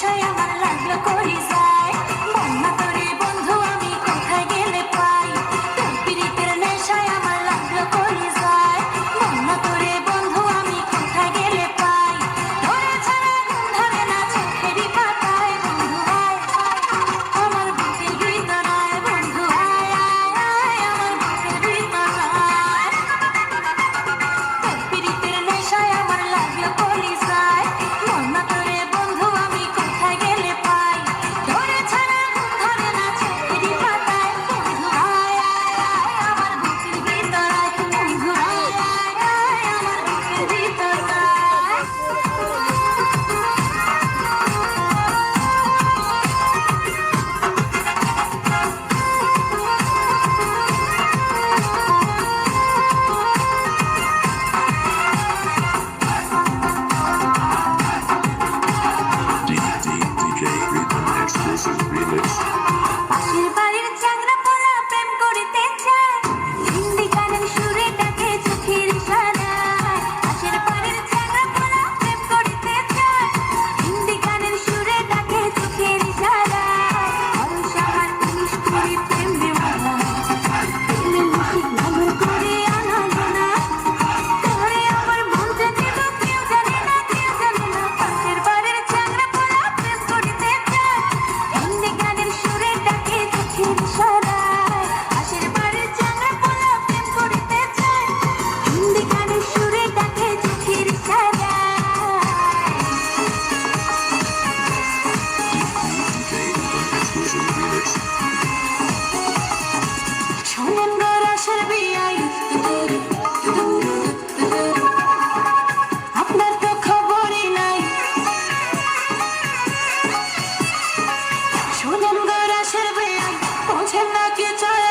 নেশায় আমার লাগলো করি যায় বন্যা তোরে বন্ধু আমি কোথায় গেলে পাই তোর পিরিতের নেশায় আমার লাগলো করি যায় বন্যা তোরে বন্ধু আমি কোথায় গেলে পাই ধরে ছাড়া ঘুম ধরে না চোখেরই পাতায় বন্ধু আয় আমার বুকের ভিতরায় বন্ধু আয় আমার বুকের ভিতরায় তোর পিরিতের নেশায় আমার লাগলো করি যায় বন্যা তোরে বন্ধু আমি কোথায় গেলে পাই ধরে ছাড়া ঘুম ধরে না চোখেরই পাতায় বন্ধু আয় আমার বুকের ভিতরায় বন্ধু আয় আমার বুকের ভিতরায় DJ Rhythm exclusive remix. পাশের বাড়ির চ্যাংড়া পোলা প্রেম করিতে চায় হিন্দি গানের সুরে ডাকে চোখের ইশারায় পাশের বাড়ির চ্যাংড়া পোলা প্রেম করিতে চায় হিন্দি গানের সুরে ডাকে চোখের ইশারায় বয়স আমার 19-20 প্রেম দেওয়ানা প্রেমে মুশিক ভাঙর করে আনালো না তোরে আমার মনটা দিল কেউ জানে না পাশের বাড়ির চ্যাংড়া পোলা প্রেম করিতে চায় হিন্দি গানের সুরে ডাকে চোখের ইশারায় পাশের বাড়ির চ্যাংড়া পোলা প্রেম করিতে চায় হিন্দি গানের সুরে ডাকে চোখের ইশারায় DJ Rhythm exclusive remix. শোনেন গো রাসের বিয়াই আপনার তো খবরই নাই শোনেন গো রাসের বিয়াই পৌঁছেন না কি চায়